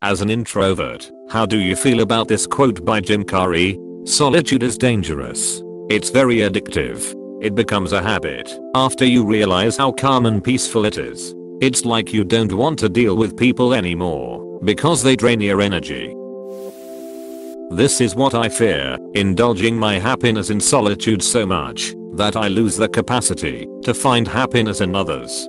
As an introvert, how do you feel about this quote by Jim Carrey? Solitude is dangerous. It's very addictive. It becomes a habit after you realize how calm and peaceful it is. It's like you don't want to deal with people anymore because they drain your energy. This is what I fear, indulging my happiness in solitude so much that I lose the capacity to find happiness in others.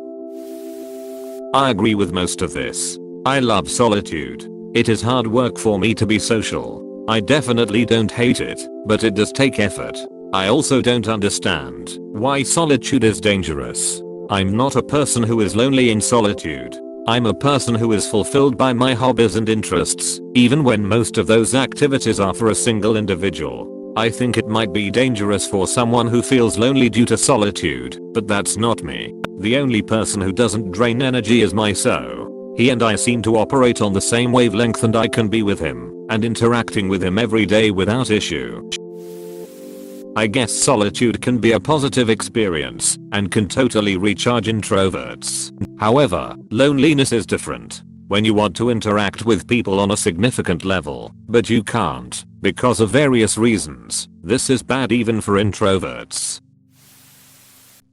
I agree with most of this. I love solitude. It is hard work for me to be social. I definitely don't hate it, but it does take effort. I also don't understand why solitude is dangerous. I'm not a person who is lonely in solitude. I'm a person who is fulfilled by my hobbies and interests, even when most of those activities are for a single individual. I think it might be dangerous for someone who feels lonely due to solitude, but that's not me. The only person who doesn't drain energy is myself. He and I seem to operate on the same wavelength, and I can be with him and interacting with him every day without issue. I guess solitude can be a positive experience and can totally recharge introverts. However, loneliness is different. When you want to interact with people on a significant level, but you can't because of various reasons, this is bad even for introverts.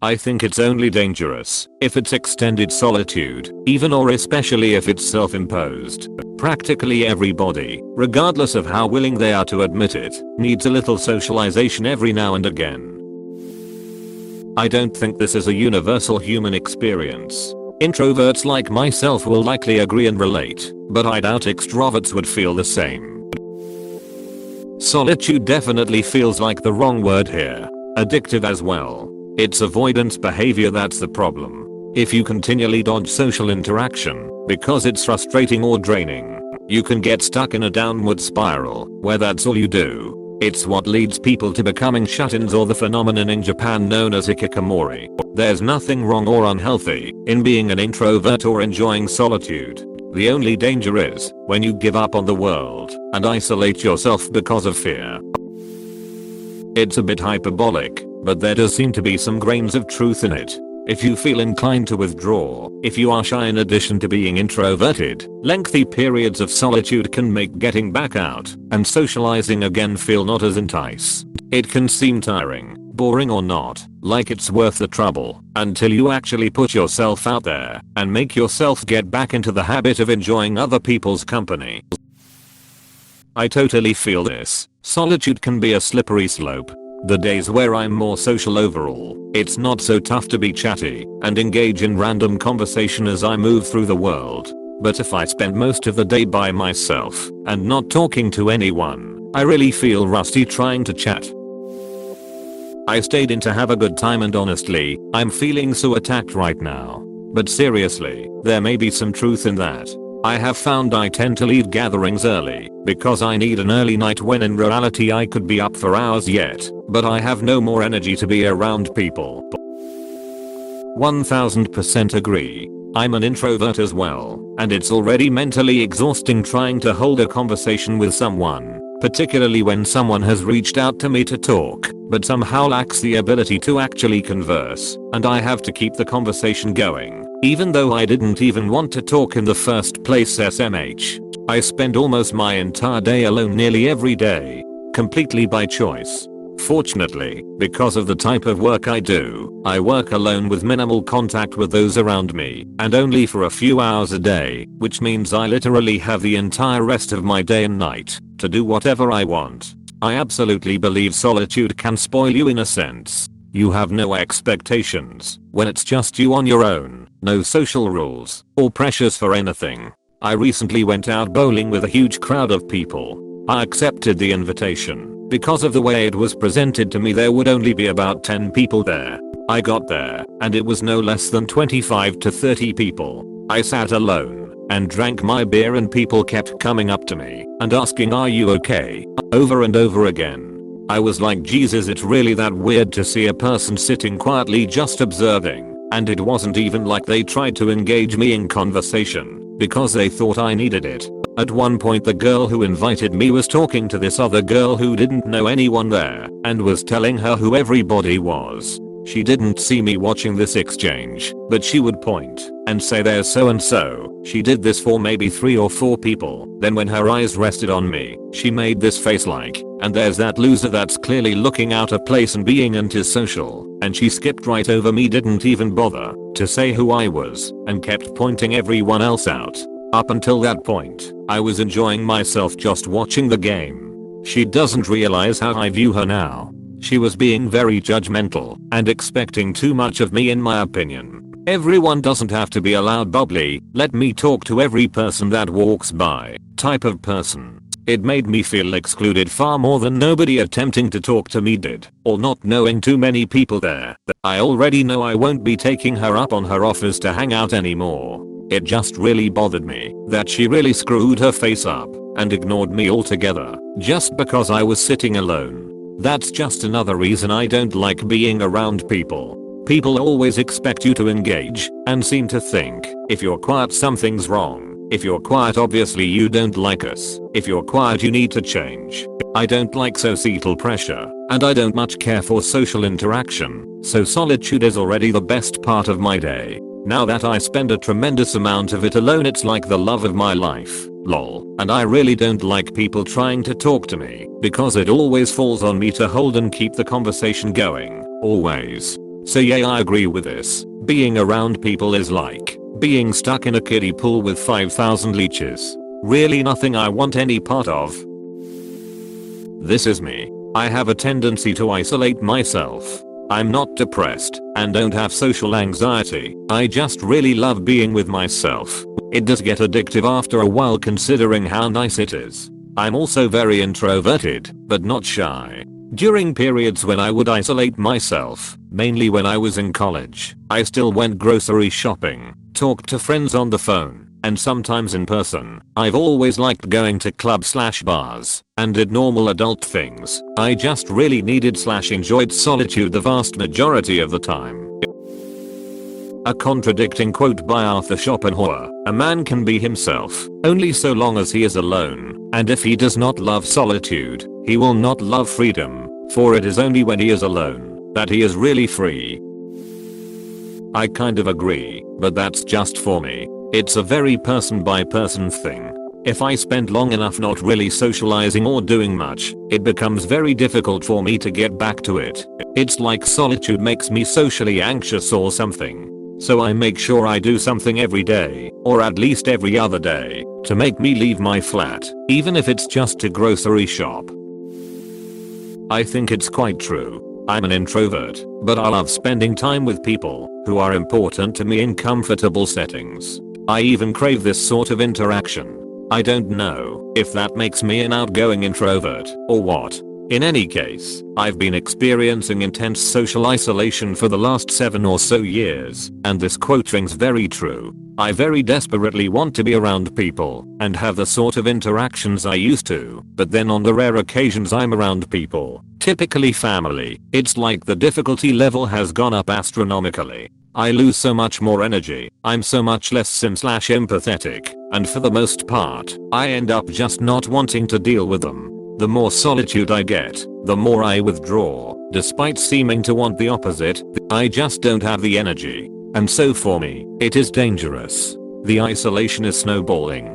I think it's only dangerous if it's extended solitude, even or especially if it's self-imposed. Practically everybody, regardless of how willing they are to admit it, needs a little socialization every now and again. I don't think this is a universal human experience. Introverts like myself will likely agree and relate, but I doubt extroverts would feel the same. Solitude definitely feels like the wrong word here. Addictive as well. It's avoidance behavior that's the problem. If you continually dodge social interaction because it's frustrating or draining, you can get stuck in a downward spiral where that's all you do. It's what leads people to becoming shut-ins, or the phenomenon in Japan known as hikikomori. There's nothing wrong or unhealthy in being an introvert or enjoying solitude. The only danger is when you give up on the world and isolate yourself because of fear. It's a bit hyperbolic, but there does seem to be some grains of truth in it. If you feel inclined to withdraw, if you are shy in addition to being introverted, lengthy periods of solitude can make getting back out and socializing again feel not as entice. It can seem tiring, boring, or not like it's worth the trouble until you actually put yourself out there and make yourself get back into the habit of enjoying other people's company. I totally feel this. Solitude can be a slippery slope. The days where I'm more social overall, it's not so tough to be chatty and engage in random conversation as I move through the world. But if I spend most of the day by myself and not talking to anyone, I really feel rusty trying to chat. I stayed in to have a good time, and honestly, I'm feeling so attacked right now. But seriously, there may be some truth in that. I have found I tend to leave gatherings early because I need an early night, when in reality I could be up for hours yet, but I have no more energy to be around people. 1000% agree. I'm an introvert as well, and it's already mentally exhausting trying to hold a conversation with someone, particularly when someone has reached out to me to talk, but somehow lacks the ability to actually converse, and I have to keep the conversation going. Even though I didn't even want to talk in the first place. SMH. I spend almost my entire day alone nearly every day, completely by choice. Fortunately, because of the type of work I do, I work alone with minimal contact with those around me, and only for a few hours a day, which means I literally have the entire rest of my day and night to do whatever I want. I absolutely believe solitude can spoil you in a sense. You have no expectations when it's just you on your own, no social rules or pressures for anything. I recently went out bowling with a huge crowd of people. I accepted the invitation because of the way it was presented to me. There would only be about 10 people there. I got there and it was no less than 25 to 30 people. I sat alone and drank my beer, and people kept coming up to me and asking, "Are you okay?" over and over again. I was like, Jesus, it's really that weird to see a person sitting quietly just observing, and it wasn't even like they tried to engage me in conversation because they thought I needed it. At one point the girl who invited me was talking to this other girl who didn't know anyone there and was telling her who everybody was. She didn't see me watching this exchange, but she would point and say there's so and so. She did this for maybe 3 or 4 people. Then when her eyes rested on me, she made this face like, and there's that loser that's clearly looking out of place and being antisocial. And she skipped right over me, didn't even bother to say who I was, and kept pointing everyone else out. Up until that point, I was enjoying myself just watching the game. She doesn't realize how I view her now. She was being very judgmental and expecting too much of me, in my opinion. Everyone doesn't have to be a loud bubbly, let me talk to every person that walks by type of person. It made me feel excluded far more than nobody attempting to talk to me did, or not knowing too many people there. I already know I won't be taking her up on her offers to hang out anymore. It just really bothered me that she really screwed her face up and ignored me altogether just because I was sitting alone. That's just another reason I don't like being around people. People always expect you to engage and seem to think if you're quiet something's wrong. If you're quiet obviously you don't like us. If you're quiet you need to change. I don't like societal pressure and I don't much care for social interaction, so solitude is already the best part of my day. Now that I spend a tremendous amount of it alone, it's like the love of my life. Lol. And I really don't like people trying to talk to me because it always falls on me to hold and keep the conversation going. Always. So yeah, I agree with this. Being around people is like being stuck in a kiddie pool with 5,000 leeches. Really nothing I want any part of. This is me. I have a tendency to isolate myself. I'm not depressed and don't have social anxiety. I just really love being with myself. It does get addictive after a while considering how nice it is. I'm also very introverted, but not shy. During periods when I would isolate myself, mainly when I was in college, I still went grocery shopping, talked to friends on the phone, and sometimes in person. I've always liked going to clubs/bars and did normal adult things. I just really needed/enjoyed solitude the vast majority of the time. A contradicting quote by Arthur Schopenhauer: a man can be himself only so long as he is alone, and if he does not love solitude, he will not love freedom, for it is only when he is alone that he is really free. I kind of agree, but that's just for me. It's a very person by person thing. If I spend long enough not really socializing or doing much, it becomes very difficult for me to get back to it. It's like solitude makes me socially anxious or something. So I make sure I do something every day, or at least every other day, to make me leave my flat, even if it's just to grocery shop. I think it's quite true. I'm an introvert, but I love spending time with people who are important to me in comfortable settings. I even crave this sort of interaction. I don't know if that makes me an outgoing introvert or what. In any case, I've been experiencing intense social isolation for the last 7 or so years, and this quote rings very true. I very desperately want to be around people and have the sort of interactions I used to, but then on the rare occasions I'm around people, typically family, it's like the difficulty level has gone up astronomically. I lose so much more energy, I'm so much less sim/empathetic, and for the most part, I end up just not wanting to deal with them. The more solitude I get, the more I withdraw, despite seeming to want the opposite. I just don't have the energy. And so for me, it is dangerous. The isolation is snowballing.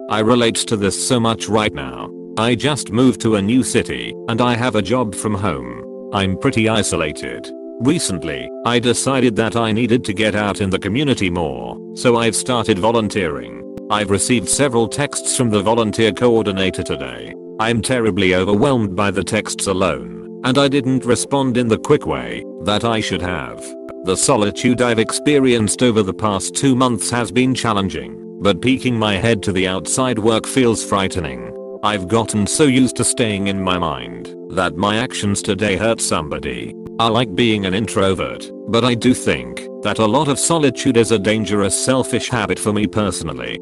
I relate to this so much right now. I just moved to a new city, and I have a job from home. I'm pretty isolated. Recently, I decided that I needed to get out in the community more, so I've started volunteering. I've received several texts from the volunteer coordinator today. I'm terribly overwhelmed by the texts alone, and I didn't respond in the quick way that I should have. The solitude I've experienced over the past 2 months has been challenging, but peeking my head to the outside work feels frightening. I've gotten so used to staying in my mind that my actions today hurt somebody. I like being an introvert, but I do think that a lot of solitude is a dangerous selfish habit for me personally.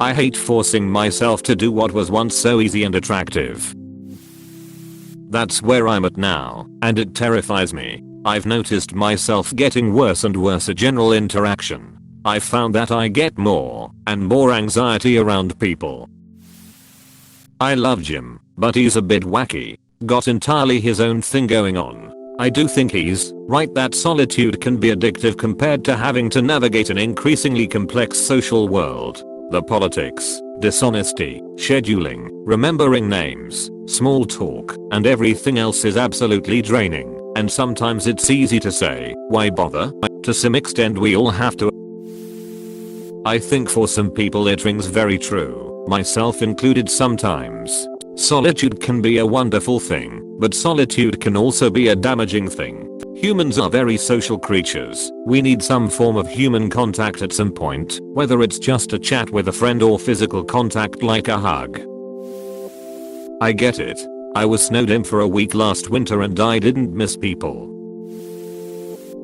I hate forcing myself to do what was once so easy and attractive. That's where I'm at now, and it terrifies me. I've noticed myself getting worse and worse at general interaction. I've found that I get more and more anxiety around people. I love Jim, but he's a bit wacky. got entirely his own thing going on. I do think he's right that solitude can be addictive compared to having to navigate an increasingly complex social world. The politics, dishonesty, scheduling, remembering names, small talk, and everything else is absolutely draining, and sometimes it's easy to say, why bother? To some extent we all have to. I think for some people it rings very true, myself included sometimes. Solitude can be a wonderful thing, but solitude can also be a damaging thing. Humans are very social creatures. We need some form of human contact at some point, whether it's just a chat with a friend or physical contact like a hug. I get it. I was snowed in for a week last winter and I didn't miss people.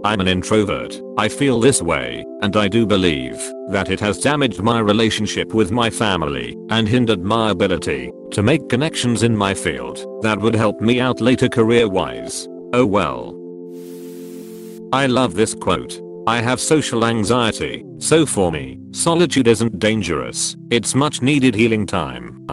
I'm an introvert. I feel this way, and I do believe that it has damaged my relationship with my family and hindered my ability to make connections in my field that would help me out later career-wise. Oh well. I love this quote. I have social anxiety, so for me, solitude isn't dangerous. It's much needed healing time.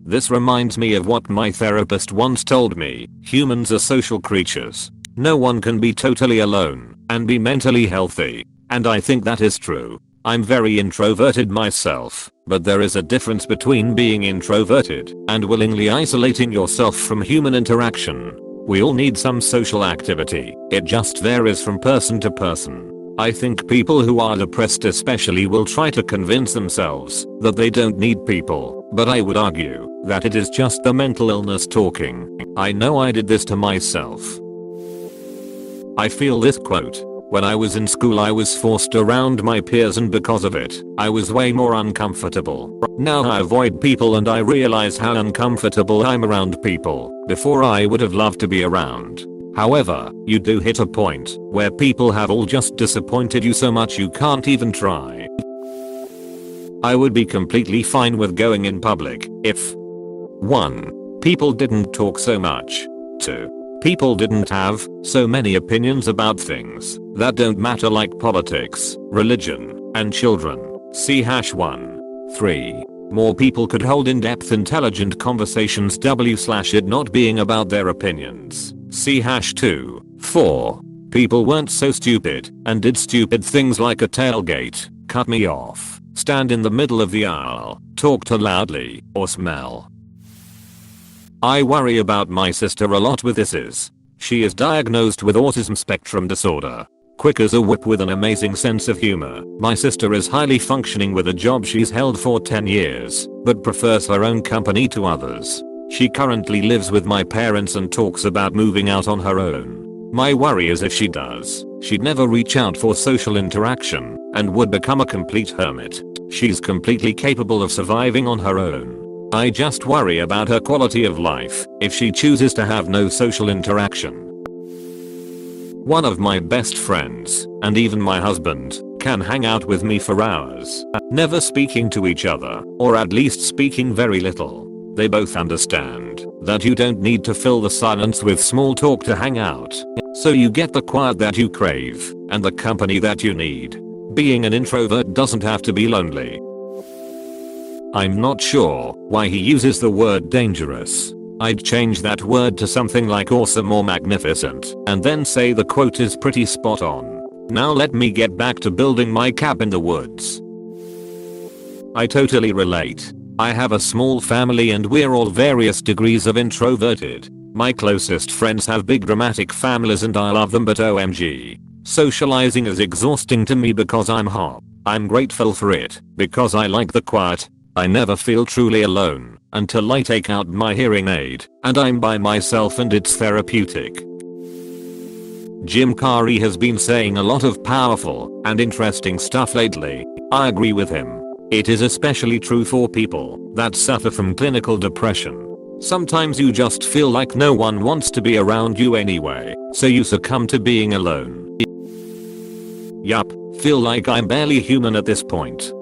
This reminds me of what my therapist once told me. Humans are social creatures. No one can be totally alone and be mentally healthy. And I think that is true. I'm very introverted myself, but there is a difference between being introverted and willingly isolating yourself from human interaction. We all need some social activity. It just varies from person to person. I think people who are depressed especially will try to convince themselves that they don't need people, but I would argue that it is just the mental illness talking. I know I did this to myself. I feel this quote. When I was in school I was forced around my peers and because of it, I was way more uncomfortable. Now I avoid people and I realize how uncomfortable I'm around people. Before I would have loved to be around. However, you do hit a point where people have all just disappointed you so much you can't even try. I would be completely fine with going in public if 1. People didn't talk so much. 2. People didn't have so many opinions about things that don't matter like politics, religion, and children. See #1. 3. More people could hold in-depth intelligent conversations it not being about their opinions. See #2. 4. People weren't so stupid and did stupid things like a tailgate, cut me off, stand in the middle of the aisle, talk too loudly, or smell. I worry about my sister a lot with this. She is diagnosed with autism spectrum disorder. Quick as a whip with an amazing sense of humor. My sister is highly functioning with a job she's held for 10 years, but prefers her own company to others. She currently lives with my parents and talks about moving out on her own. My worry is if she does, she'd never reach out for social interaction and would become a complete hermit. She's completely capable of surviving on her own. I just worry about her quality of life if she chooses to have no social interaction. One of my best friends, and even my husband, can hang out with me for hours, never speaking to each other, or at least speaking very little. They both understand that you don't need to fill the silence with small talk to hang out. So you get the quiet that you crave, and the company that you need. Being an introvert doesn't have to be lonely. I'm not sure why he uses the word dangerous. I'd change that word to something like awesome or magnificent, and then say the quote is pretty spot on. Now let me get back to building my cabin in the woods. I totally relate. I have a small family and we're all various degrees of introverted. My closest friends have big dramatic families and I love them, but OMG. Socializing is exhausting to me because I'm hot. I'm grateful for it because I like the quiet. I never feel truly alone until I take out my hearing aid and I'm by myself and it's therapeutic. Jim Carrey has been saying a lot of powerful and interesting stuff lately. I agree with him. It is especially true for people that suffer from clinical depression. Sometimes you just feel like no one wants to be around you anyway, so you succumb to being alone. Yup, feel like I'm barely human at this point.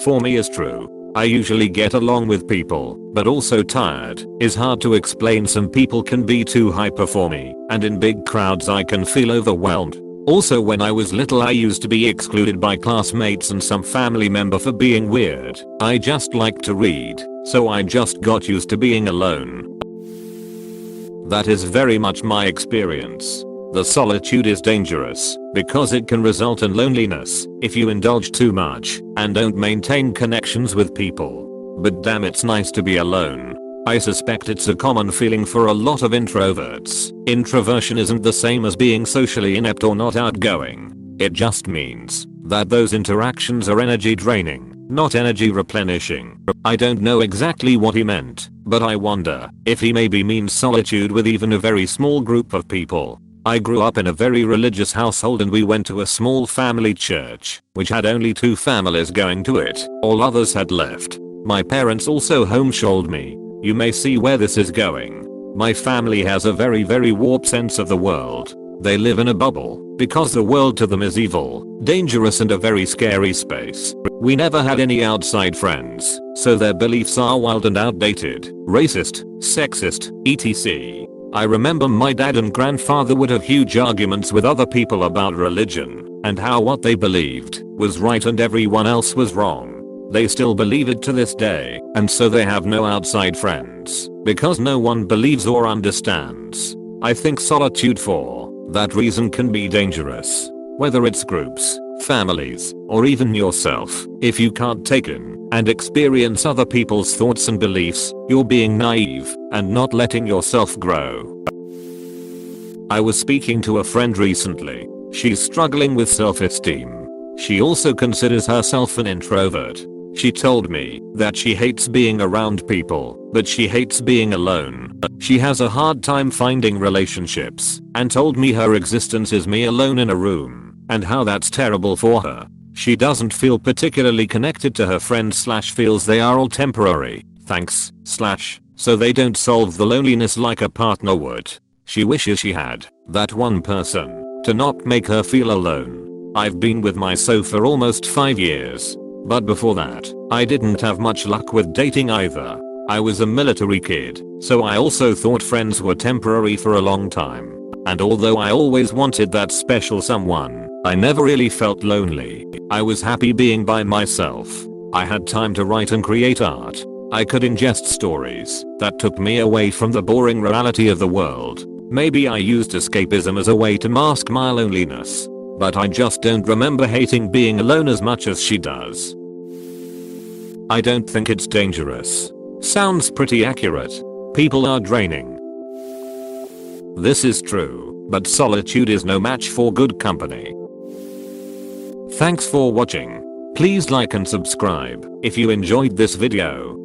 For me is true. I usually get along with people, but also tired is hard to explain. Some people can be too hyper for me, and in big crowds I can feel overwhelmed. Also, when I was little, I used to be excluded by classmates and some family member for being weird. I just like to read, so I just got used to being alone. That is very much my experience. The solitude is dangerous because it can result in loneliness if you indulge too much and don't maintain connections with people. But damn, it's nice to be alone. I suspect it's a common feeling for a lot of introverts. Introversion isn't the same as being socially inept or not outgoing. It just means that those interactions are energy draining, not energy replenishing. I don't know exactly what he meant, but I wonder if he maybe means solitude with even a very small group of people. I grew up in a very religious household and we went to a small family church, which had only 2 families going to it. All others had left. My parents also homeschooled me. You may see where this is going. My family has a very warped sense of the world. They live in a bubble because the world to them is evil, dangerous and a very scary space. We never had any outside friends, so their beliefs are wild and outdated, racist, sexist, etc. I remember my dad and grandfather would have huge arguments with other people about religion and how what they believed was right and everyone else was wrong. They still believe it to this day, and so they have no outside friends because no one believes or understands. I think solitude for that reason can be dangerous. Whether it's groups, families, or even yourself, if you can't take in and experience other people's thoughts and beliefs, you're being naive and not letting yourself grow. I was speaking to a friend recently. She's struggling with self-esteem. She also considers herself an introvert. She told me that she hates being around people, but she hates being alone. She has a hard time finding relationships and told me her existence is me alone in a room and how that's terrible for her. She doesn't feel particularly connected to her friends / feels they are all temporary, thanks / so they don't solve the loneliness like a partner would. She wishes she had that one person to not make her feel alone. I've been with my so for almost 5 years. But before that, I didn't have much luck with dating either. I was a military kid, so I also thought friends were temporary for a long time. And although I always wanted that special someone, I never really felt lonely. I was happy being by myself. I had time to write and create art. I could ingest stories that took me away from the boring reality of the world. Maybe I used escapism as a way to mask my loneliness. But I just don't remember hating being alone as much as she does. I don't think it's dangerous. Sounds pretty accurate. People are draining. This is true, but solitude is no match for good company. Thanks for watching. Please like and subscribe if you enjoyed this video.